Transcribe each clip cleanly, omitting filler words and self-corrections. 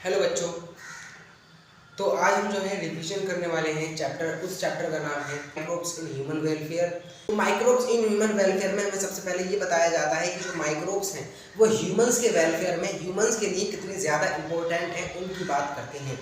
Hello बच्चों। तो आज हम जो है रिवीजन करने वाले हैं उस चैप्टर का नाम है माइक्रोब्स इन ह्यूमन वेलफेयर। तो माइक्रोब्स इन ह्यूमन वेलफेयर में हमें सबसे पहले ये बताया जाता है कि जो माइक्रोब्स हैं वो ह्यूमंस के वेलफेयर में ह्यूमंस के लिए कितने ज़्यादा इम्पोर्टेंट हैं उनकी बात करते हैं।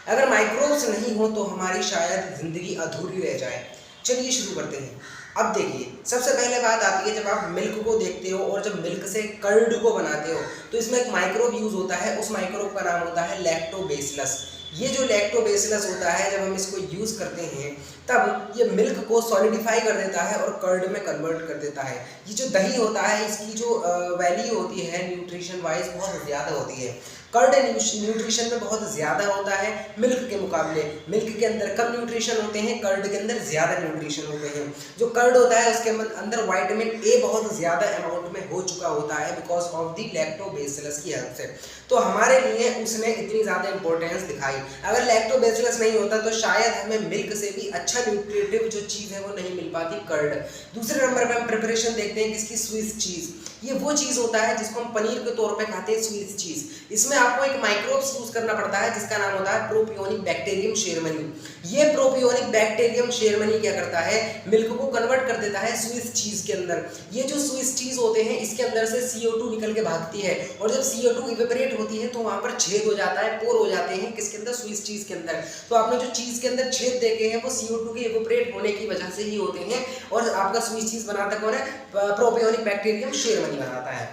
अगर माइक्रोब्स नहीं हो तो हमारी शायद ज़िंदगी अधूरी रह जाए। चलिए शुरू करते हैं। अब देखिए, सबसे पहले बात आती है जब आप मिल्क को देखते हो और जब मिल्क से कर्ड को बनाते हो तो इसमें एक माइक्रोब यूज़ होता है। उस माइक्रोब का नाम होता है लैक्टोबैसिलस। ये जो लैक्टोबैसिलस होता है, जब हम इसको यूज़ करते हैं तब ये मिल्क को सॉलिडिफाई कर देता है और कर्ड में कन्वर्ट कर देता है। ये जो दही होता है इसकी जो वैल्यू होती है न्यूट्रिशन वाइज बहुत ज़्यादा होती है। कर्ड न्यूट्रिशन में बहुत ज़्यादा होता है मिल्क के मुकाबले। मिल्क के अंदर कम न्यूट्रिशन होते हैं, कर्ड के अंदर ज़्यादा न्यूट्रिशन होते हैं। जो कर्ड होता है उसके अंदर विटामिन ए बहुत ज़्यादा अमाउंट में हो चुका होता है बिकॉज ऑफ दी लैक्टोबैसिलस की हेल्प से। तो हमारे लिए उसने इतनी ज़्यादा इंपॉर्टेंस दिखाई। अगर लैक्टोबैसिलस नहीं होता तो शायद हमें मिल्क से भी अच्छा न्यूट्रिटिव जो चीज़ है वो नहीं मिल पाती, कर्ड। दूसरे नंबर पर हम प्रिपरेशन देखते हैं किसकी, स्विस चीज़। ये वो चीज़ होता है जिसको हम पनीर के तौर पे खाते हैं, स्विस चीज़। इसमें आपको एक माइक्रोब्स यूज करना पड़ता है जिसका नाम होता है प्रोपियोनिक बैक्टीरियम शेरमनी। ये प्रोपियोनिक बैक्टीरियम शेरमनी क्या करता है, मिल्क को कन्वर्ट कर देता है स्विस चीज़ के अंदर। ये जो स्विस चीज़ होते हैं इसके अंदर से CO2 निकल के भागती है और जब CO2 इवेपोरेट होती है तो वहाँ पर छेद हो जाता है, पोर हो जाते हैं किसके अंदर, स्विस चीज़ के अंदर। तो आपने जो चीज़ के अंदर छेद देखे हैं वो CO2 के इवेपोरेट होने की वजह से ही होते हैं और आपका स्विस चीज़ बनाता कौन है, प्रोपियोनिक बैक्टीरियम शेरमनी बनाता है।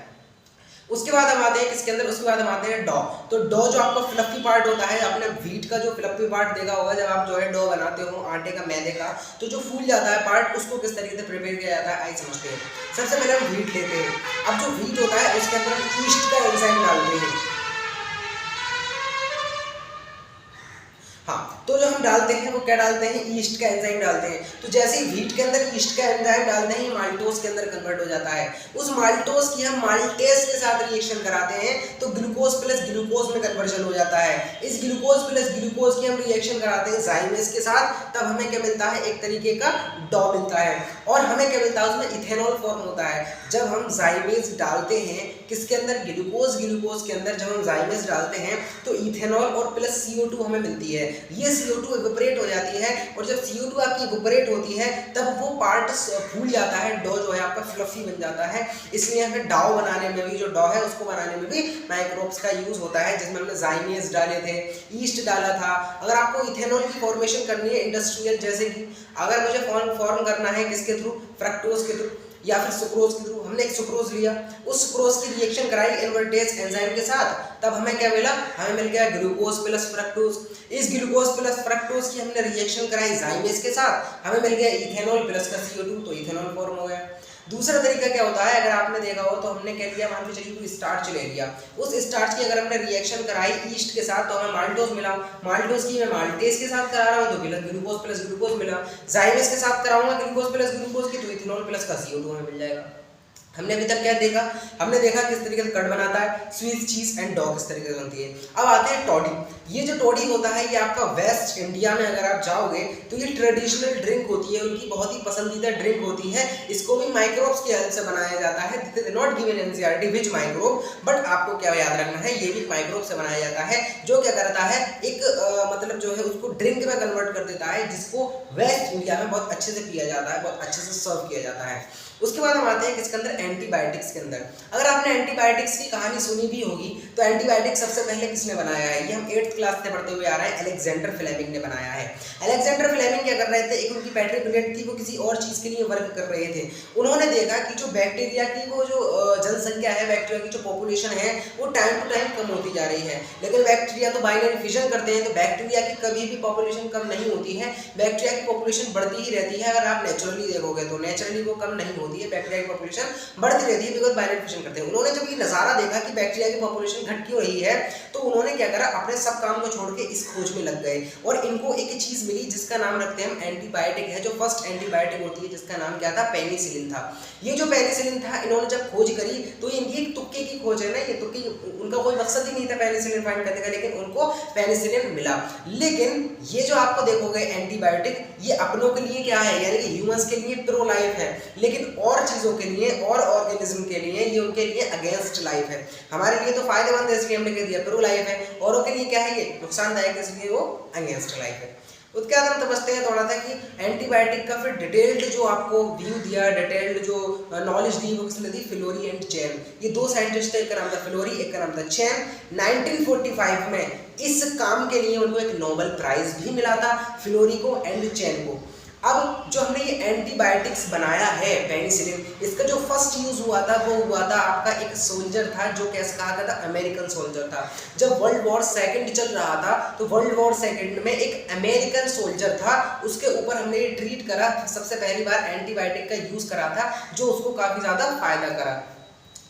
उसके बाद हम आते हैं किसके अंदर, उसके बाद हम आते हैं डॉ। तो डॉ जो आपका फ्लफी पार्ट होता है, आपने व्हीट का जो फ्लफी पार्ट देखा होगा जब आप जो है डॉ बनाते हो आटे का, मैदे का, तो जो फूल जाता है पार्ट उसको किस तरीके से प्रिपेयर किया जाता है आइए समझते हैं। सबसे पहले हम व्हीट लेते हैं। अब जो व्हीट होता है उसके अंदर हम ईस्ट का एंजाइम डालते हैं। हाँ, तो जो हम डालते हैं वो क्या डालते हैं, ईस्ट का एंजाइम डालते हैं। तो जैसे ही व्हीट के अंदर ईस्ट का एंजाइम डालते हैं माल्टोज के अंदर कन्वर्ट हो जाता है। उस माल्टोज की हम माल्टेज के साथ रिएक्शन कराते हैं तो ग्लूकोज प्लस ग्लूकोज में कन्वर्जन हो जाता है। इस ग्लूकोज प्लस ग्लूकोज की हम रिएक्शन कराते हैं जाइमेज के साथ, तब हमें क्या मिलता है, एक तरीके का डॉ मिलता है। और हमें क्या मिलता है, उसमें इथेनॉल फॉर्म होता है। जब हम जाइमेज डालते हैं किसके अंदर, ग्लूकोज के अंदर जब हम जाइमेज डालते हैं तो इथेनॉल और प्लस CO2 हमें मिलती है। ये CO2 इवेपोरेट हो जाती है और जब CO2 आपकी इवेपोरेट होती है तब वो पार्ट फूल जाता है, डॉ जो है आपका फ्लफी बन जाता है। इसलिए हमें डॉ बनाने में भी, जो डॉ है उसको बनाने में भी माइक्रोब्स का यूज होता है, जिसमें हमने जाइमेज डाले थे, ईस्ट डाला था। अगर आपको इथेनॉल की फॉर्मेशन करनी है इंडस्ट्रियल, जैसे कि अगर मुझे फॉर्म करना है किसके थ्रू, फ्रक्टोज के थ्रू या फिर सुक्रोज के थ्रू, हमने एक सुक्रोज लिया, उस सुक्रोज की रिएक्शन कराई इन्वर्टेज एंजाइम के साथ, तब हमें क्या मिला, हमें मिल गया ग्लूकोज प्लस फ्रक्टोज। इस ग्लूकोज प्लस फ्रक्टोज की हमने रिएक्शन कराई जाइमेज के साथ, हमें मिल गया इथेनॉल प्लस का CO2, तो इथेनॉल फॉर्म हो गया। दूसरा तरीका क्या होता है, अगर आपने देखा हो तो हमने क्या लिया, मान के चलिए कोई स्टार्च ले लिया, उस स्टार्च की अगर हमने रिएक्शन कराई ईस्ट के साथ तो हमें माल्टोज मिला। माल्टोज की मैं माल्टेज के साथ करा रहा हूँ तो ग्लूकोज प्लस ग्लूकोज मिला। जाइमेज के साथ कराऊंगा ग्लूकोज प्लस ग्लूकोज की तो इथेनॉल प्लस का CO2 हमें मिल जाएगा। हमने अभी तक क्या देखा, हमने देखा किस तरीके से कर्ड बनाता है, स्विस चीज एंड डॉ किस तरीके से बनती है। अब आते हैं टॉडी। ये जो टॉडी होता है ये आपका वेस्ट इंडिया में अगर आप जाओगे तो ये ट्रेडिशनल ड्रिंक होती है, उनकी बहुत ही पसंदीदा ड्रिंक होती है। इसको भी माइक्रोब्स की हेल्प से बनाया जाता है। Not given NCERT which microbe, but आपको क्या याद रखना है, ये भी माइक्रोब से बनाया जाता है, जो क्या करता है, एक मतलब जो है उसको ड्रिंक में कन्वर्ट कर देता है, जिसको वेस्ट इंडिया में बहुत अच्छे से पिया जाता है, बहुत अच्छे से सर्व किया जाता है। उसके बाद हम आते हैं किसके अंदर, एंटीबायोटिक्स के अंदर। अगर आपने एंटीबायोटिक्स की कहानी सुनी भी होगी तो एंटीबायोटिक्स सबसे पहले किसने बनाया है, ये हम 8th क्लास से पढ़ते हुए आ रहे हैं, अलेक्जेंडर फ्लेमिंग ने बनाया है। अलेक्जेंडर फ्लेमिंग क्या कर रहे थे, एक उनकी बैटरी ब्रिगेड थी, वो किसी और चीज़ के लिए वर्क कर रहे थे। उन्होंने देखा कि जो बैक्टीरिया की वो जो जनसंख्या है, बैक्टीरिया की जो पॉपुलेशन है वो टाइम टू टाइम कम होती जा रही है, लेकिन बैक्टीरिया तो बाइनरी फिजन करते हैं, तो बैक्टीरिया की कभी भी पॉपुलेशन कम नहीं होती है, बैक्टीरिया की पॉपुलेशन बढ़ती ही रहती है। अगर आप नेचुरली देखोगे तो नेचुरली वो कम नहीं होती है, बैक्टीरिया की पॉपुलेशन बढ़ती रहती है बिकॉज बाइनरी फिजन करते हैं। उन्होंने जब ये नज़ारा देखा कि बैक्टीरिया की पॉपुलेशन घट क्यों रही है तो उन्होंने क्या करा, अपने सब काम को छोड़ के इस खोज में लग गए और इनको एक चीज़ मिली जिसका नाम रखते हैं हम एंटीबायोटिक है। जो फर्स्ट एंटीबायोटिक होती है जिसका नाम क्या था, पेनिसिलिन था। ये जो पेनिसिलिन था इन्होंने जब खोज करी तो इनकी एक तुक्के की खोज है ना, ये तुक्के, उनका कोई मकसद ही नहीं था पेनिसिलिन फाइंड करने का, लेकिन उनको पेनिसिलिन मिला। लेकिन ये जो आपको देखोगे एंटीबायोटिक, ये अपनों के लिए क्या है, यानी कि ह्यूमंस के लिए प्रो लाइफ है, लेकिन और चीज़ों के लिए और ऑर्गेनिज्म के लिए ये उनके लिए अगेंस्ट लाइफ है। हमारे लिए तो फायदेमंद है इसलिए हमने कह दिया प्रो लाइफ है, औरों के लिए क्या है ये नुकसानदायक है इसलिए वो अगेंस्ट लाइफ है। उसके बाद हम समझते हैं थोड़ा सा कि एंटीबायोटिक का फिर डिटेल्ड जो आपको व्यू दिया, डिटेल्ड जो नॉलेज दी वो किसने दी, फिलोरी एंड चैन। ये दो साइंटिस्ट थे, एक का नाम था फिलोरी, एक का नाम था चैन। 1945 में इस काम के लिए उनको एक नोबेल प्राइज भी मिला था, फिलोरी को एंड चैन को। अब जो हमने ये एंटीबायोटिक्स बनाया है पेनिसिलिन, इसका जो फर्स्ट यूज हुआ था वो हुआ था आपका एक सोल्जर था जो कैसे कहा था, अमेरिकन सोल्जर था। जब वर्ल्ड वॉर सेकंड चल रहा था तो वर्ल्ड वॉर सेकंड में एक अमेरिकन सोल्जर था, उसके ऊपर हमने ये ट्रीट करा, सबसे पहली बार एंटीबायोटिक का यूज करा था जो उसको काफी ज्यादा फायदा करा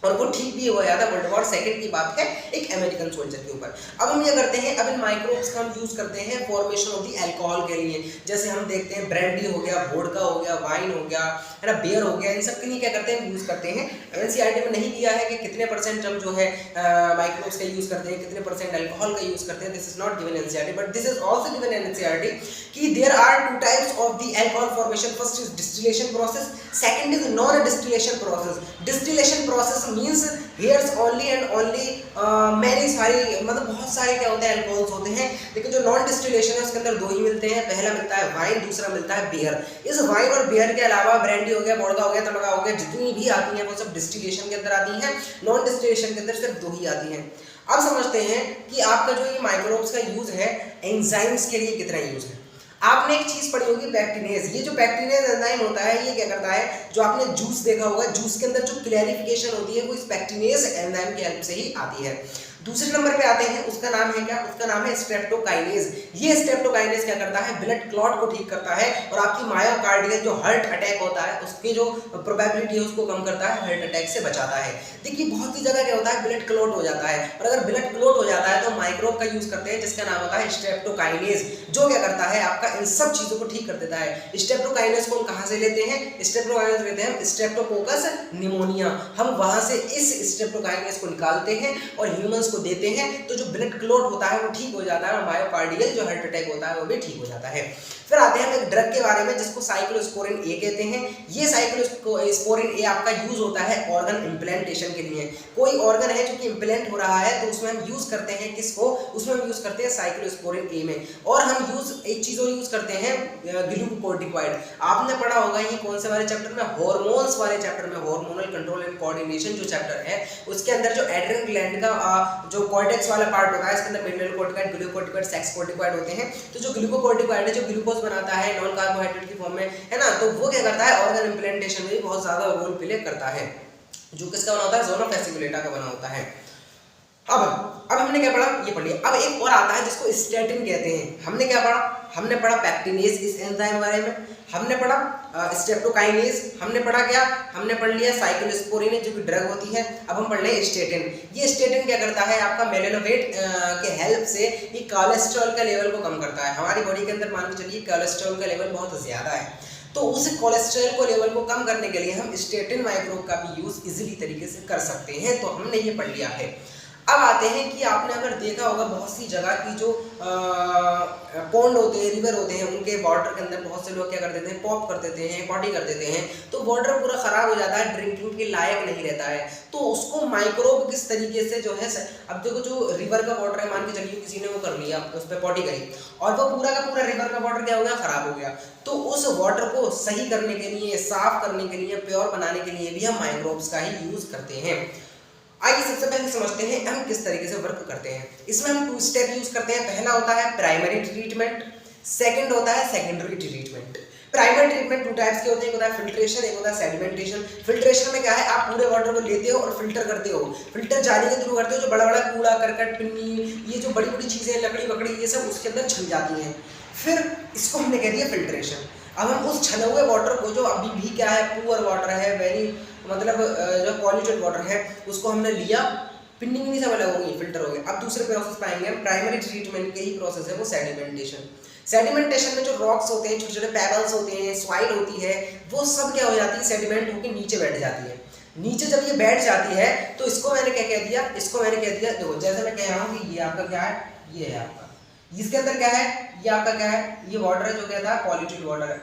और वो ठीक भी हो गया था। वर्ल्ड वॉर सेकंड की बात है, एक अमेरिकन सोल्जर के ऊपर। अब हम ये करते हैं, अब इन माइक्रोब्स का हम यूज करते हैं फॉर्मेशन ऑफ दी अल्कोहल के लिए। जैसे हम देखते हैं ब्रांडी हो गया, वोडका हो गया, वाइन हो गया, है ना, बियर हो गया, इन सब के लिए क्या करते हैं, यूज करते हैं। एनसीईआरटी में नहीं दिया है कि कितने परसेंट हम जो है माइक्रोब्स का यूज करते हैं, कितने परसेंट अल्कोहल का यूज करते हैं, this is not given in NCERT, but this is also given in NCERT कि there are two types of the alcohol formation. First is distillation process, second is non distillation process. Distillation process means here's only and only many sorry, मतलब बहुत सारे क्या होते हैं, alcohols होते हैं। लेकिन जो नॉन डिस्टिलेशन है उसके अंदर दो ही मिलते हैं, पहला मिलता है वाइन, दूसरा मिलता है बियर। इस वाइन और बियर के अलावा ब्रांडी हो गया, वोडका हो गया, तड़का हो गया, जितनी भी आती हैं वो सब डिस्टिलेशन के अंदर आती हैं, नॉन डिस्टिलेशन के अंदर सिर्फ दो ही आती हैं। अब समझते हैं कि आपका जो ये माइक्रोब्स का यूज है एंजाइम्स के लिए कितना यूज है। आपने एक चीज पढ़ी होगी पैक्टिनेज। ये जो पैक्टिनेज एंजाइम होता है ये क्या करता है, जो आपने जूस देखा होगा, जूस के अंदर जो क्लैरिफिकेशन होती है वो इस पैक्टिनेज एंजाइम की हेल्प से ही आती है। दूसरे नंबर पे आते हैं, उसका नाम है क्या, उसका नाम है स्ट्रेप्टोकाइनेज। ये स्ट्रेप्टोकाइनेज क्या करता है, ब्लड क्लॉट को ठीक करता है और आपकी मायोकार्डियल जो हार्ट अटैक होता है उसकी जो प्रोबेबिलिटी है उसको कम करता है, हार्ट अटैक से बचाता है। देखिए बहुत सी जगह क्या होता है, ब्लड क्लॉट हो जाता है, और अगर ब्लड क्लॉट हो जाता है तो माइक्रोब का यूज करते हैं जिसका नाम होता है स्ट्रेप्टोकाइनेज, जो क्या करता है आपका इन सब चीजों को ठीक कर देता है। स्ट्रेप्टोकाइनेज को हम कहां से लेते हैं, स्ट्रेप्टोकाइनेज लेते हैं हम स्ट्रेप्टोकोकस निमोनिया। हम वहां से इस स्ट्रेप्टोकाइनेज को निकालते हैं और ह्यूमंस देते हैं, तो जो ब्लड क्लॉट होता है वो ठीक हो जाता है और मायोकार्डियल जो हार्ट अटैक होता है वो भी ठीक हो जाता है। फिर आते हैं हम एक ड्रग के बारे में जिसको साइक्लोस्पोरिन ए कहते हैं। ये साइक्लोस्पोरिन ए आपका यूज होता है ऑर्गन इम्प्लांटेशन के लिए। कोई ऑर्गन है जो कि इम्प्लांट हो रहा है तो उसमें हम यूज करते हैं किसको, उसमें हम यूज करते हैं साइक्लोस्पोरिन ए में। और हम एक चीज और यूज करते हैं ग्लूकोकॉर्टिकॉइड। आपने पढ़ा होगा ये कौन से वाले चैप्टर में, हार्मोन्स वाले चैप्टर में, हार्मोनल कंट्रोल एंड कोऑर्डिनेशन जो चैप्टर है उसके अंदर जो एड्रेनल ग्लैंड का जो कॉर्टेक्स वाला पार्ट होता है इसके अंदर mineral corticoid, glucocorticoid, sex corticoid होते हैं। तो जो ग्लूकोकॉर्टिकॉइड है जो ग्लूकोज बनाता है नॉन कार्बोहाइड्रेट की फॉर्म में, है ना, तो वो क्या करता है ऑर्गन इम्प्लांटेशन में भी बहुत ज्यादा रोल प्ले करता है, जो किसका बना होता है, ज़ोन ऑफ फेसिकुलेटा का बना होता है। अब हमने क्या पढ़ा, ये पढ़ लिया। अब एक और आता है जिसको स्टेटिन कहते हैं। हमने क्या पढ़ा, हमने पढ़ा पैक्टिनेज इस एंजाइम बारे में, हमने पढ़ा स्ट्रेप्टोकाइनेज, हमने पढ़ा क्या, हमने पढ़ लिया साइक्लोस्पोरिन जो कि ड्रग होती है। अब हम पढ़ लें स्टेटिन। ये स्टेटिन क्या करता है आपका मेलेनोवेट के हेल्प से ये कोलेस्ट्रॉल का लेवल को कम करता है। हमारी बॉडी के अंदर मान के चलिए कोलेस्ट्रॉल का लेवल बहुत ज्यादा है, तो उस कोलेस्ट्रॉल को लेवल को कम करने के लिए हम स्टेटिन माइक्रोब का भी यूज इजीली तरीके से कर सकते हैं। तो हमने ये पढ़ लिया है। अब आते हैं कि आपने अगर देखा होगा बहुत सी जगह की जो पॉन्ड होते हैं, रिवर होते हैं, उनके वाटर के अंदर बहुत से लोग क्या कर देते हैं, पॉप कर देते हैं, पॉटी कर देते हैं, तो वाटर पूरा खराब हो जाता है, ड्रिंकिंग के लायक नहीं रहता है। तो उसको माइक्रोब किस तरीके से जो है, अब देखो जो रिवर का वाटर है, मान के चलिए किसी ने वो कर लिया, उस पर पॉटी करी और वो पूरा का पूरा रिवर का वाटर क्या हो गया, खराब हो गया। तो उस वाटर को सही करने के लिए, साफ करने के लिए, प्योर बनाने के लिए भी हम माइक्रोब्स का ही यूज करते हैं। आइए सबसे पहले समझते हैं हम किस तरीके से वर्क करते हैं। इसमें हम 2 स्टेप यूज करते हैं। पहला होता है प्राइमरी ट्रीटमेंट, सेकंड होता है secondary treatment. Primary treatment 2 types के होते हैं, एक होता है फिल्ट्रेशन, एक होता है सेडिमेंटेशन। फिल्ट्रेशन में क्या है, आप पूरे वाटर को लेते हो और फिल्टर करते हो, फिल्टर जाली के थ्रू करते हो, जो बड़ा बड़ा कूड़ा करकट पिन्नी ये जो बड़ी बड़ी चीजें लकड़ी वकड़ी ये सब उसके अंदर छन जाती हैं। फिर इसको हमने कह दिया फिल्ट्रेशन। अब हम उस छने हुए वाटर को, जो अभी भी क्या है पुअर वाटर है, वेरी मतलब जो पॉल्यूटेड वाटर है, उसको हमने लिया, पिन्नी सब अलग होगी, फिल्टर हो गया। अब दूसरे प्रोसेस पाएंगे हम, प्राइमरी ट्रीटमेंट के ही प्रोसेस है वो सेडिमेंटेशन। सेडिमेंटेशन में जो रॉक्स होते हैं, छोटे छोटे पेबल्स होते हैं, सॉइल होती है, वो सब क्या हो जाती है, सेडिमेंट होकर नीचे बैठ जाती है। नीचे जब ये बैठ जाती है तो इसको मैंने क्या कह दिया, इसको मैंने कह दिया, देखो जैसे मैं कह रहा हूँ कि ये आपका क्या है, ये है आपका, इसके अंदर क्या है, ये आपका क्या है, ये वाटर है जो क्या था पॉल्यूटेड वाटर है,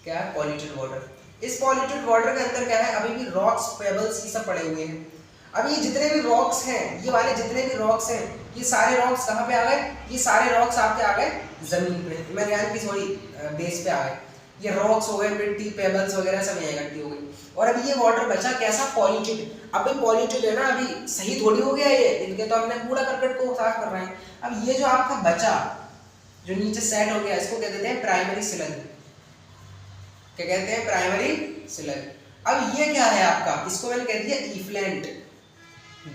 क्या है पॉल्यूटेड वाटर। इस पॉल्यूटेड वाटर के अंदर क्या है, अभी भी रॉक्स, पेबल्स ये सब पड़े हुए हैं। अब ये जितने भी रॉक्स हैं, ये वाले जितने भी रॉक्स हैं, ये सारे रॉक्स कहाँ पे आ गए, ये सारे रॉक्स आपके आ गए जमीन पे, मैं यानी कि सॉरी बेस पे आ गए। ये रॉक्स हो गए, मिट्टी, पेबल्स वगैरह सब यहाँ इकट्ठी हो गई। और अब ये वाटर बचा कैसा, पॉल्यूटेड। अब पॉल्यूटेड है ना, अभी सही थोड़ी हो गया ये, इनके तो हमने कूड़ा करकट को साफ कर रहे हैं। अब ये जो आपका बचा, जो नीचे सेट हो गया, इसको क्या कहते हैं, प्राइमरी स्लग। क्या कहते हैं, प्राइमरी स्लग। अब ये क्या है आपका, इसको मैंने कह दिया इफ्लेंट,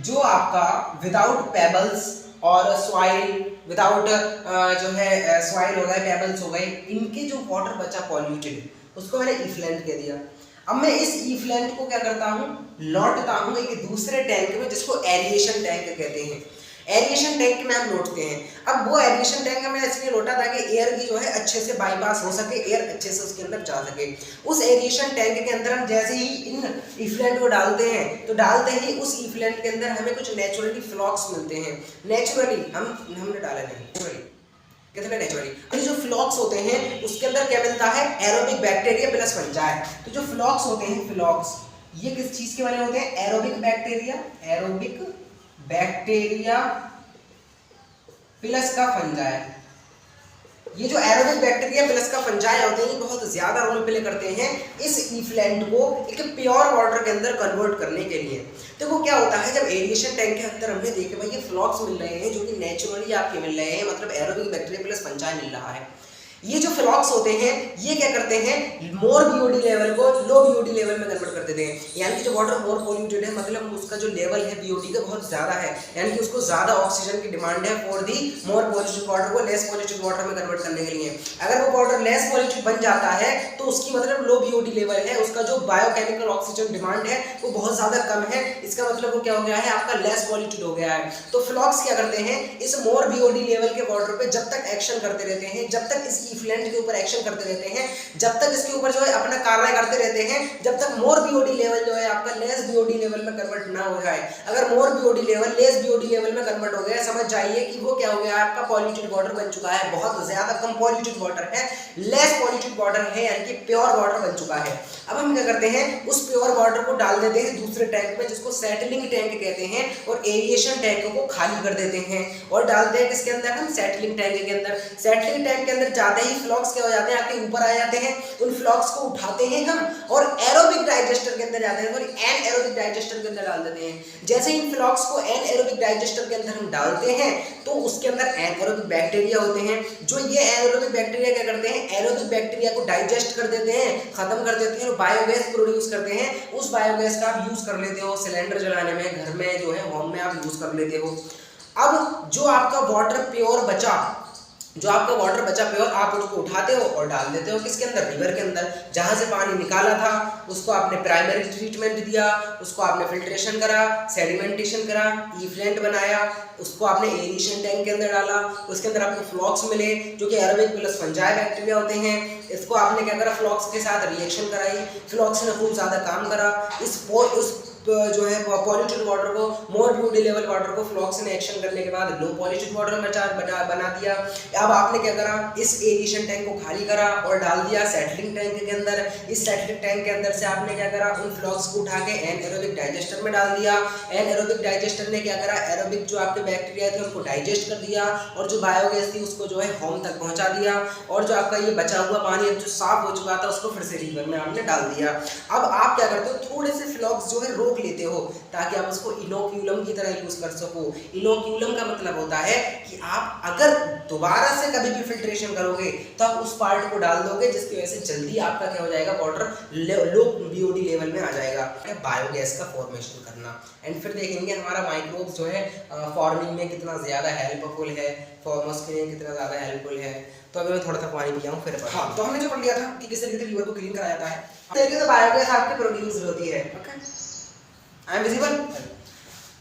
जो आपका विदाउट पेबल्स और सॉइल, विदाउट जो है सॉइल हो गए, पेबल्स हो गए, इनके जो वाटर बचा पॉल्यूटेड, उसको मैंने इफ्लेंट कह दिया। अब मैं इस इफ्लेंट को क्या करता हूँ, लौटता हूँ एक दूसरे टैंक में, जिसको एरिएशन टैंक कहते हैं। एरिएशन टैंक में हम लौटते हैं। अब वो एरिएशन टैंक में इसलिए लौटा ताकि एयर की जो है अच्छे से बाईपास हो सके, एयर अच्छे से उसके अंदर जा सके। उस एरिएशन टैंक के अंदर हम जैसे ही इन इफ्लेंट को डालते हैं, तो डालते ही उस इफ्लेंट के अंदर हमें कुछ नेचुरली फ्लॉक्स मिलते हैं। नेचुरली हमने डाला नहीं, कितने नेचुरली, तो जो फ्लॉक्स होते हैं उसके अंदर क्या मिलता है, एरोबिक बैक्टीरिया प्लस फंजाई। तो जो फ्लॉक्स होते हैं, फ्लॉक्स ये किस चीज के बने होते हैं, aerobic bacteria, aerobic bacteria plus का फंजाई। ये जो एरोबिक बैक्टीरिया प्लस का फंजाई होते हैं, ये बहुत ज्यादा रोल प्ले करते हैं इस इफ्लेंट को एक प्योर वाटर के अंदर कन्वर्ट करने के लिए। तो वो क्या होता है, जब एरिएशन टैंक के अंदर हमने देखे भाई ये फ्लॉक्स मिल रहे हैं जो कि नेचुरली आपके मिल रहे हैं, मतलब एरोबिक बैक्टीरिया प्लस फंजाई मिल रहा है। ये जो फ्लॉक्स होते हैं, ये क्या करते हैं, मोर बीओडी लेवल को लो बीओडी लेवल में कन्वर्ट कर देते हैं। यानी कि जो वाटर मोर पॉल्यूटेड है, मतलब उसका जो लेवल है बीओडी का बहुत ज्यादा है, यानी कि उसको ज्यादा ऑक्सीजन की डिमांड है for the more polluted water को लेस पॉल्यूटेड वाटर में कन्वर्ट करने के लिए। अगर वो वाटर लेस पॉल्यूटेड बन जाता है तो उसकी मतलब लो बीओडी लेवल है, उसका जो बायोकेमिकल ऑक्सीजन डिमांड है वो बहुत ज्यादा कम है। इसका मतलब वो क्या हो गया है, आपका लेस पॉल्यूटेड हो गया है। तो फ्लॉक्स क्या करते हैं, इस मोर बीओडी लेवल के वाटर पे जब तक एक्शन करते रहते हैं, जब तक इस इफ्लेंट के ऊपर एक्शन करते रहते हैं, जब तक इसके ऊपर जो है अपना कार्य करते रहते हैं, जब तक मोर बीओडी लेवल जो है आपका लेस बीओडी लेवल में कन्वर्ट ना हो जाए। अगर more BOD level less BOD level में कन्वर्ट हो गया, समझ जाइए कि वो क्या हो गया, आपका पॉल्यूटेड वाटर बन चुका है, बहुत ज्यादा कम पॉल्यूटेड वाटर है, लेस पॉल्यूटेड वाटर है, यानी कि प्योर वाटर बन चुका है। अब हम क्या करते हैं, उस प्योर वाटर को डाल देते हैं दूसरे टैंक में, जिसको सेटलिंग टैंक कहते हैं, और एरिएशन टैंक को खाली कर देते हैं और डालते हैं किसके अंदर, हम सेटलिंग टैंक के अंदर। सेटलिंग टैंक के अंदर जाते ही फ्लॉक्स क्या हो जाते हैं, आपके ऊपर आ जाते हैं। उन फ्लॉक्स को उठाते हैं हम और एरोबिक डाइजेस्टर के अंदर जाते हैं, और एन एरोबिक डाइजेस्टर के अंदर डाल देते हैं। जैसे इन फ्लॉक्स को एन एरोबिक डाइजेस्टर के अंदर हम डालते हैं, तो उसके अंदर एन एरोबिक बैक्टीरिया होते हैं, जो ये एरोबिक बैक्टीरिया क्या करते हैं, एरोबिक बैक्टीरिया को डाइजेस्ट कर देते हैं, खत्म कर देते हैं और बायोगैस प्रोड्यूस करते हैं। उस बायोगैस का आप यूज कर लेते हो सिलेंडर जलाने में, घर में जो है होम में आप यूज कर लेते हो। अब जो आपका वाटर प्योर बचा, जो आपका वाटर बचा प्योर, आप उसको उठाते हो और डाल देते हो किसके अंदर, रिवर के अंदर। जहां से पानी निकाला था उसको आपने प्राइमरी ट्रीटमेंट दिया, उसको आपने फिल्ट्रेशन करा, सेडिमेंटेशन करा, इफ्लेंट बनाया, उसको आपने एरिएशन टैंक के अंदर डाला, उसके अंदर आपको फ्लॉक्स मिले जो कि एरोबिक प्लस फंजाई बैक्टीरिया होते हैं। इसको आपने क्या करा, फ्लॉक्स के साथ रिएक्शन कराई, फ्लॉक्स ने खूब ज्यादा काम करा, उस जो है पॉल्यूटेड वाटर को, मोर ब्यूटी लेवल वाटर को फ्लॉक्स ने एक्शन करने के बाद लो पॉल्यूटेड वाटर बना दिया। अब आपने क्या करा, इस एरिएशन टैंक को खाली करा और डाल दिया सेटलिंग टैंक के अंदर। इस सेटलिंग टैंक के अंदर से आपने क्या करा, उन फ्लॉक्स को उठा के एन एरोबिक डाइजेस्टर में डाल दिया। एन एरोबिक डाइजेस्टर ने क्या करा, एरोबिक जो आपके बैक्टीरिया थे उनको डाइजेस्ट कर दिया और जो बायोगैस थी उसको जो है होम तक पहुंचा दिया। और जो आपका ये बचा हुआ पानी जो साफ हो चुका था उसको फिर से रिवर में आपने डाल दिया। अब आप क्या करते हो, थोड़े से फ्लॉक्स जो है रोक लेते हो ताकि आप उसको इनोक्यूलम की तरह यूज कर सको। इनोक्यूलम का मतलब होता है कि आप अगर दोबारा से कभी भी फिल्ट्रेशन करोगे तो आप उस पार्ट को डाल दोगे, जिसकी वजह से जल्दी आपका क्या हो जाएगा, वाटर लो बीओडी लेवल में आ जाएगा। बायोगैस का फॉर्मेशन करना, एंड फिर देखेंगे हमारा माइक्रोब्स जो है फार्मिंग में कितना ज्यादा हेल्पफुल है, फार्मर्स के लिए कितना ज्यादा हेल्पफुल है। तो अभी मैं थोड़ा सा पानी पिया हूँ फिर। हाँ, तो हमने जो पढ़ लिया था कि किस तरीके से लीवर को क्लीन कराया जाता है, तो बायोगैस आपकी प्रोड्यूस होती है। Okay, I am visible.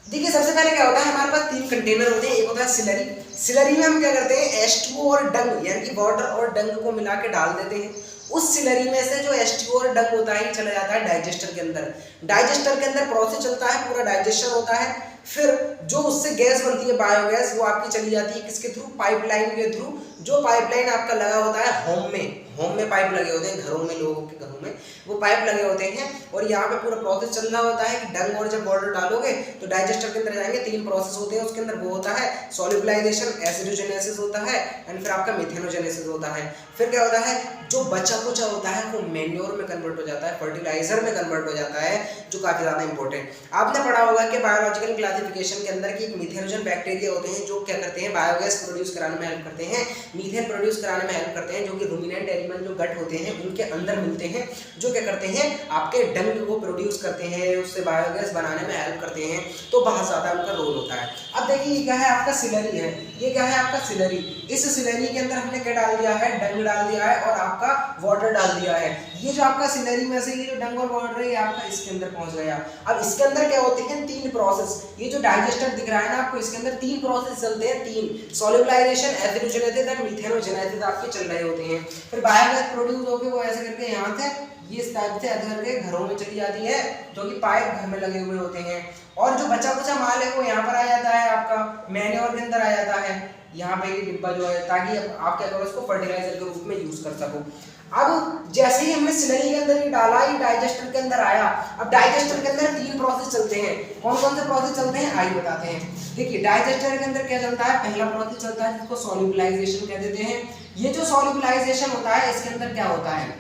देखिए सबसे पहले क्या होता है, हमारे पास 3 कंटेनर होते हैं। एक होता है सिलरी। सिलरी में हम क्या करते हैं, H2O और डंग यानी कि वाटर और डंग को मिला के डाल देते हैं। उस सिलरी में से जो H2O और डंग होता है चला जाता है डाइजेस्टर के अंदर। डाइजेस्टर के अंदर प्रोसेस चलता है, पूरा डाइजेशन होता है। फिर जो उससे गैस बनती है बायोगैस, वो आपकी चली जाती है किसके थ्रू, पाइपलाइन के थ्रू। जो पाइपलाइन आपका लगा होता है होम में, होम में पाइप लगे होते हैं, घरों में, लोगों के घरों में वो पाइप लगे होते हैं और यहाँ पे पूरा प्रोसेस चल रहा होता है कि डंग और जब वाटर डालोगे तो डाइजेस्टर के अंदर जाएंगे, 3 प्रोसेस होते हैं उसके अंदर। वो होता है सॉल्युबलाइजेशन, एसिडोजेनेसिस होता है एंड फिर आपका मिथेनोजेनेसिस होता है। फिर क्या होता है, जो बचा कुचा होता है वो मैन्योर में कन्वर्ट हो जाता है, फर्टिलाइजर में कन्वर्ट हो जाता है, जो काफी ज्यादा इंपॉर्टेंट। आपने पढ़ा होगा कि बायोलॉजिकल क्लासिफिकेशन के अंदर की मिथेनोजन बैक्टीरिया होते हैं जो क्या करते हैं, बायोगैस प्रोड्यूस कराने में हेल्प करते हैं, मीथेन प्रोड्यूस कराने में हेल्प करते हैं, जो कि रूमिनेंट एनिमल जो गट होते हैं उनके अंदर मिलते हैं, जो क्या करते हैं, आपके डंग को प्रोड्यूस करते हैं, उससे बायोगैस बनाने में हेल्प करते हैं। तो बहुत ज्यादा उनका रोल होता है। अब देखिए ये क्या है, आपका सिलरी है, ये क्या है आपका सिलरी। इस सिलरी के अंदर हमने क्या डाल दिया है, डंग डाल दिया है और आपका वाटर डाल दिया है। ये जो आपका सिलरी में से ये जो डंग और वाटर है ये आपका इसके अंदर पहुंच गया। अब इसके अंदर क्या होते हैं, 3 प्रोसेस। ये जो डाइजेस्टर दिख रहा है ना आपको, इसके अंदर 3 प्रोसेस चलते हैं, 3 सॉल्युबलाइजेशन, एसिडोजेनेसिस और मिथेनोजेनेसिस आपके चल रहे होते हैं। फिर बायोगैस प्रोड्यूस होकर वो ऐसे करके यहाँ से ये इस टाइप से ऐसे करके घरों में चली जाती है, जो कि पाइप घर में लगे हुए होते हैं। और जो बचा कुचा माल है वो यहाँ पर आ जाता है, आपका मैन्योर के अंदर आ जाता है, यहाँ पे ये डिब्बा जो है, ताकि आप क्या करो इसको फर्टिलाइजर के रूप में यूज कर सको। अब जैसे ही हमने स्लरी के अंदर ये डाला, ये डाइजेस्टर के अंदर आया। अब डाइजेस्टर के अंदर 3 प्रोसेस चलते हैं। कौन कौन से प्रोसेस चलते हैं आइए बताते हैं। देखिए डाइजेस्टर के अंदर क्या चलता है, पहला प्रोसेस चलता है जिसको सॉल्युबलाइजेशन कह देते हैं। ये जो सॉल्युबलाइजेशन होता है इसके अंदर क्या होता है,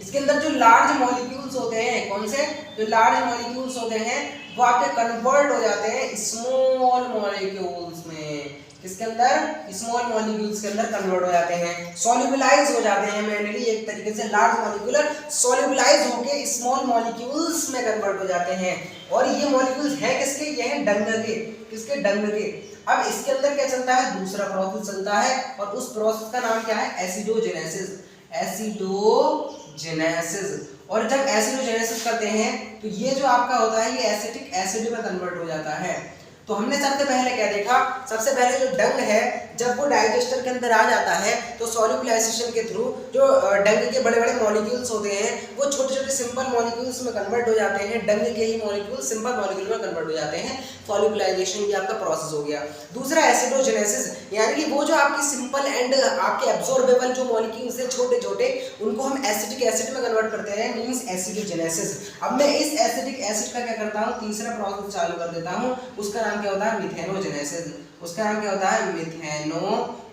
इसके अंदर जो लार्ज मॉलिक्यूल्स होते हैं, कौन से, जो लार्ज मॉलिक्यूल्स होते हैं वो आपके कन्वर्ट हो जाते हैं स्मॉल मॉलिक्यूल्स में। किसके अंदर, स्मॉल मॉलिक्यूल्स के अंदर कन्वर्ट हो जाते हैं, सॉल्युबलाइज हो जाते हैं। मेनली एक तरीके से लार्ज मॉलिक्यूलर सॉल्युबलाइज होके स्मॉल मॉलिक्यूल्स में कन्वर्ट हो जाते हैं। और ये मॉलिक्यूल्स है किसके, ये है डंग के, किसके, डंग के। अब इसके अंदर क्या चलता है, दूसरा प्रोसेस चलता है और उस प्रोसेस का नाम क्या है, एसिडोजेनेसिस, एसिडोजेनेसिस। और जब एसिडोजेनेसिस करते हैं तो ये जो आपका होता है ये एसिटिक एसिड में कन्वर्ट हो जाता है। तो हमने सबसे पहले क्या देखा, सबसे पहले जो डंग है जब वो डाइजेस्टर के अंदर आ जाता है तो सॉल्युबलाइजेशन के थ्रू जो डंग के बड़े बड़े मॉलिक्यूल्स होते हैं वो छोटे छोटे सिंपल मॉलिक्यूल्स में कन्वर्ट हो जाते हैं, डंग के ही मॉलिक्यूल सिंपल मॉलिक्यूल में कन्वर्ट हो जाते हैं। सॉल्युबलाइजेशन भी आपका प्रोसेस हो गया। दूसरा एसिडोजेनेसिस, यानी कि वो जो आपकी सिंपल एंड आपके एब्जॉर्बेबल जो मॉलिक्यूल्स हैं छोटे छोटे, उनको हम एसिटिक एसिड में कन्वर्ट करते हैं, मींस एसिडोजेनेसिस। अब मैं इस एसिटिक एसिड का क्या करता हूँ, तीसरा प्रोसेस चालू कर देता हूँ, उसका नाम क्या होता है, मिथेनोजेनेसिस। उसका नाम क्या होता है,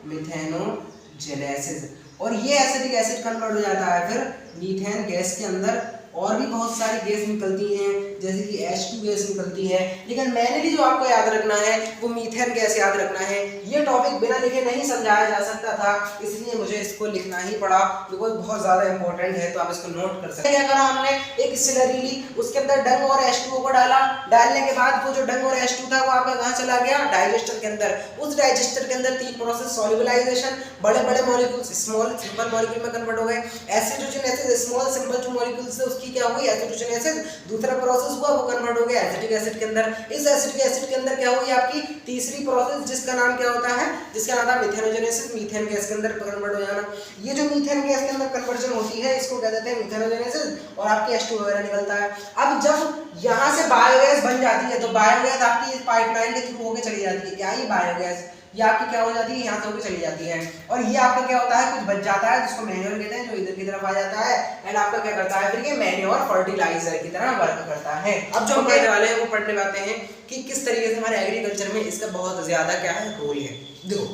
मिथेनोजेनेसिस। और ये एसिटिक एसिड कन्वर्ट हो जाता है फिर मीथेन गैस के अंदर। और भी बहुत सारी गैस निकलती हैं, जैसे कि H2 गैस निकलती है, लेकिन मैंने जो आपको याद रखना है वो मीथेन गैस याद रखना है। ये टॉपिक बिना लिखे नहीं समझाया जा सकता था, इसलिए मुझे इसको लिखना ही पड़ा, बिकॉज बहुत ज़्यादा इंपॉर्टेंट है, तो आप इसको नोट कर सकते हैं। क्या करा हमने, एक स्लरी ली, उसके अंदर डंग और H2O को डाला, डालने के बाद वो जो डंग और H2 था वो आपका कहाँ चला गया, डाइजेस्टर के अंदर। उस डाइजेस्टर के अंदर 3 प्रोसेस, सॉल्युबलाइजेशन, बड़े बड़े मॉलिक्यूल्स स्मॉल सिंपल मॉलिक्यूल में कन्वर्ट हो गए, एसिडोजेनेसिस, स्मॉल सिंपल जो मॉलिक्यूल्स थे उसकी क्या हुई, एसिडोजेनेसिस। दूसरा प्रोसेस हुआ वो कन्वर्ट हो गया एसिटिक एसिड के अंदर। इस एसिटिक एसिड के अंदर क्या हुई आपकी तीसरी प्रोसेस, जिसका नाम क्या होता है, जिसका नाम था मिथेनोजेनेसिस, मीथेन गैस के अंदर कन्वर्ट हो जाना। ये जो मीथेन गैस के अंदर कन्वर्जन होती है इसको कहते हैं मिथेनोजेनेसिस, और आपकी H2 वगैरह निकलता है। अब जब यहाँ से बायोगैस बन जाती है तो बायोगैस आपकी इस पाइपलाइन के थ्रू होकर चली जाती है। क्या ये बायोगैस, ये आपकी क्या हो जाती है, यहाँ से होकर चली जाती है। और ये आपका क्या होता है, कुछ बच जाता है जिसको मैन्योर कहते हैं, जो इधर की तरफ आ जाता है, एंड आपका क्या करता है फिर ये मैन्योर फर्टिलाइजर की तरह वर्क करता है। अब जो हम पढ़ने वाले हैं वो पढ़ने वाले हैं कि किस तरीके से हमारे एग्रीकल्चर में इसका बहुत ज्यादा क्या है रोल है। देखो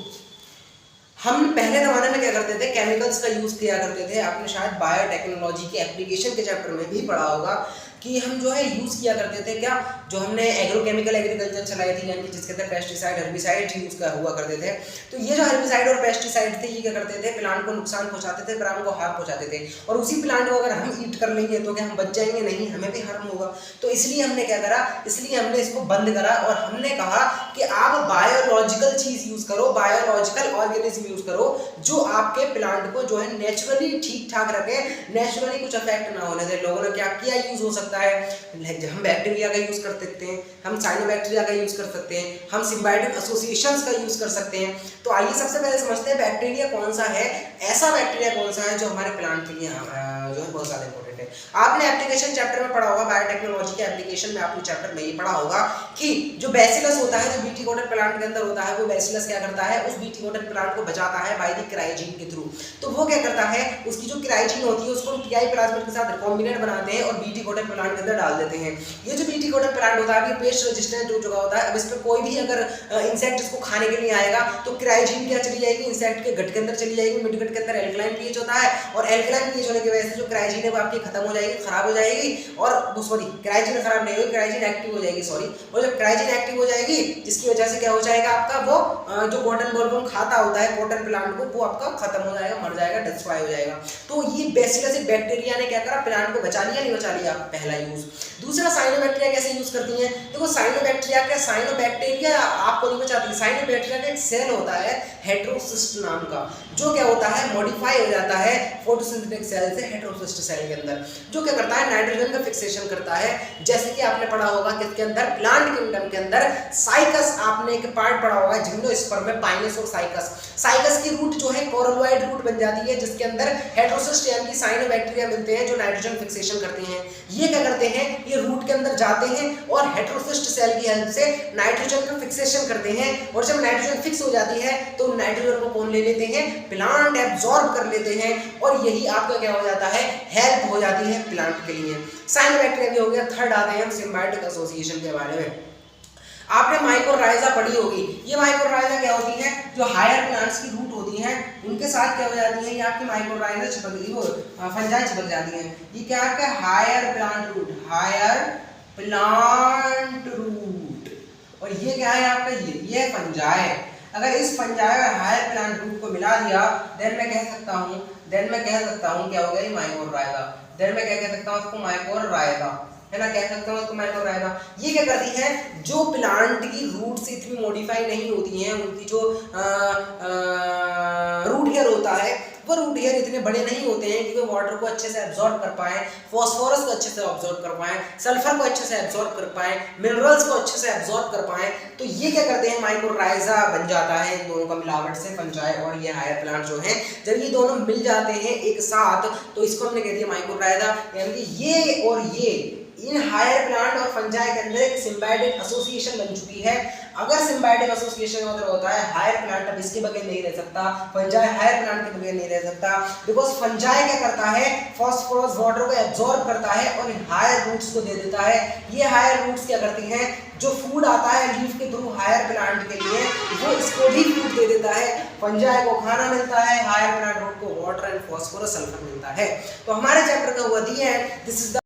हम पहले जमाने में क्या करते थे, केमिकल्स का यूज किया करते थे। आपने शायद बायोटेक्नोलॉजी के एप्लीकेशन के चैप्टर में भी पढ़ा होगा कि हम जो है यूज किया करते थे, क्या जो हमने एग्रोकेमिकल एग्रीकल्चर चलाई थी, यानी कि जिसके अंदर पेस्टिसाइड हर्बिसाइड यूज हुआ करते थे। तो ये जो हर्बिसाइड और पेस्टिसाइड थे ये क्या करते थे, प्लांट को नुकसान पहुंचाते थे, प्लांट को हार्म पहुंचाते थे। और उसी प्लांट को अगर हम ईट कर लेंगे तो क्या हम बच जाएंगे, नहीं, हमें भी हार्म होगा। तो इसलिए हमने क्या करा, इसलिए हमने इसको बंद करा और हमने कहा कि आप बायोलॉजिकल चीज यूज करो, बायोलॉजिकल ऑर्गेनिज्म यूज करो जो आपके प्लांट को जो है नेचुरली ठीक ठाक रखे, नेचुरली कुछ अफेक्ट ना होने दे। लोगों ने क्या किया, यूज हो सकता है, हम बैक्टीरिया का यूज कर सकते हैं, हम साइनोबैक्टीरिया का यूज कर सकते हैं, हम सिम्बायोटिक एसोसिएशंस का यूज कर सकते हैं। तो आइए सबसे पहले समझते हैं बैक्टीरिया कौन सा है, ऐसा बैक्टीरिया कौन सा है जो हमारे प्लांट के लिए जो है बहुत ज्यादा इंपॉर्टेंट है। आपने एप्लीकेशन चैप्टर में पढ़ा होगा, बायोटेक्नोलॉजी के एप्लीकेशन में आपने चैप्टर में ये पढ़ा होगा कि जो बेसिलस होता है, जो बीटी कॉटन प्लांट के अंदर होता है, वो बेसिलस क्या करता है, उस बीटी कॉटन प्लांट को बचाता है बाय द क्राइजीन के थ्रू। तो वो क्या करता है, उसकी जो क्राइजीन होती है उसको टीआई प्लाज्मिड के साथ रिकॉम्बिनेट बनाते हैं और बीटी कॉटन प्लांट के अंदर डाल देते हैं। ये जो बीटी कॉटन प्लांट होता है, ये पेस्ट रेजिस्टेंट हो चुका होता है। अब इस पर कोई भी अगर इंसेक्ट इसको खाने के लिए आएगा तो क्राइजीन क्या चली जाएगी, इंसेक्ट के गट के अंदर चली जाएगी। मिड गट के अंदर एल्कलाइन पीएच होता है और एल्कलाइन पीएच होने की वजह से जो क्राइजीन है वो आपकी खत्म हो जाएगी, खराब हो जाएगी। और सॉरी, क्राइजीन खराब नहीं होगी, क्राइजीन एक्टिव हो जाएगी, सॉरी। और जब क्राइजीन एक्टिव हो जाएगी जिसकी वजह से क्या हो जाएगा, आपका वो जो कॉटन बॉलवर्म खाता होता है कॉटन प्लांट को, वो आपका खत्म हो जाएगा, मर जाएगा, डिस्ट्रॉय हो जाएगा। तो ये बेसिलस बैक्टीरिया ने क्या करा, प्लांट को बचा लिया, नहीं बचा लिया, पहला यूज। दूसरा, साइनोबैक्टीरिया कैसे यूज करती हैं? देखो साइनोबैक्टीरिया क्या, साइनोबैक्टीरिया आपको नहीं बचाती। साइनोबैक्टीरिया का एक सेल होता है हेटेरोसिस्ट नाम का, जो क्या होता है, मॉडिफाई हो जाता है फोटोसिंथेटिक सेल से हेटेरोसिस्ट सेल के अंदर, जो क्या करता है, नाइट्रोजन का फिक्सेशन करता है। जैसे कि आपने पढ़ा होगा किसके अंदर, प्लांट किंगडम के अंदर साइकस, आपने एक पार्ट पढ़ा होगा जिम्नोस्पर्म में, पाइनस और साइकस। साइकस की रूट जो है कोरलोइड रूट बन जाती है, जिसके अंदर हेटेरोसिस्ट यानी कि साइनोबैक्टीरिया मिलते हैं जो नाइट्रोजन फिक्सेशन करते हैं। ये क्या करते हैं, ये रूट के अंदर जाते हैं और हेटेरोसिस्ट सेल की हेल्प से नाइट्रोजन का फिक्सेशन करते हैं। और जब नाइट्रोजन फिक्स हो जाती है तो नाइट्रोजन को कौन ले लेते हैं, प्लांट एब्जॉर्ब कर लेते हैं। और यही आपका क्या हो जाता है, हेल्प हो जाती है प्लांट के लिए। साइनोबैक्टीरिया भी हो गया। थर्ड आते हैं हम सिम्बायोटिक एसोसिएशन के बारे में। आपने माइकोराइजा पढ़ी होगी। ये माइकोराइजा क्या होती है, जो हायर प्लांट्स की रूट होती हैं उनके साथ क्या हो जाती है, ये आपकी माइकोराइजा चिपक गई, वो फंजाई चिपक जाती है। ये क्या आपका higher plant root, higher plant root. और ये क्या है आपका, ये फंजाई। अगर इस फंजाई और हायर प्लांट रूट को मिला दिया, देन मैं कह सकता हूँ क्या हो गया, माइकोराइजा। देन मैं क्या कह सकता हूँ उसको, माइकोराइजा, है ना, कह सकते हो इसको माइकोराइजा। ये क्या करती है, जो प्लांट की रूट से इतनी मॉडिफाई नहीं होती हैं, उनकी जो रूट हेयर होता है, वो रूट हेयर इतने बड़े नहीं होते हैं कि वो वाटर को अच्छे से एब्जॉर्ब कर पाए, फॉस्फोरस को अच्छे से एब्जॉर्ब कर पाए, सल्फर को अच्छे से एब्जॉर्ब कर पाए, मिनरल्स को अच्छे से एब्जॉर्ब कर पाए। तो ये क्या करते हैं, माइकोराइजा बन जाता है इन दोनों का मिलावट से, फंजाई और ये हायर प्लांट जो हैं। जब ये दोनों मिल जाते हैं एक साथ तो इसको हमने कह दिया माइकोराइजा। यानी कि ये और ये इन हायर प्लांट और फंजाई के अंदर एक सिम्बायोटिक एसोसिएशन बन चुकी है। अगर सिम्बायोटिक एसोसिएशन अगर होता है, हायर प्लांट अब इसके बगैर नहीं रह सकता, फंजाई हायर प्लांट के बगैर नहीं रह सकता। बिकॉज फंजाई क्या करता है, फॉस्फोरस वाटर को एब्जॉर्ब करता है और हायर रूट्स को दे देता है। ये हायर रूट्स क्या करती हैं, जो फूड आता है लीफ के थ्रू हायर प्लांट के लिए, वो इसको भी फूड दे देता है। फंजाई को खाना मिलता है, हायर प्लांट रूट को वाटर एंड फॉस्फोरस सल्फर मिलता है। तो हमारे चैप्टर का हुआ दी है, दिस इज द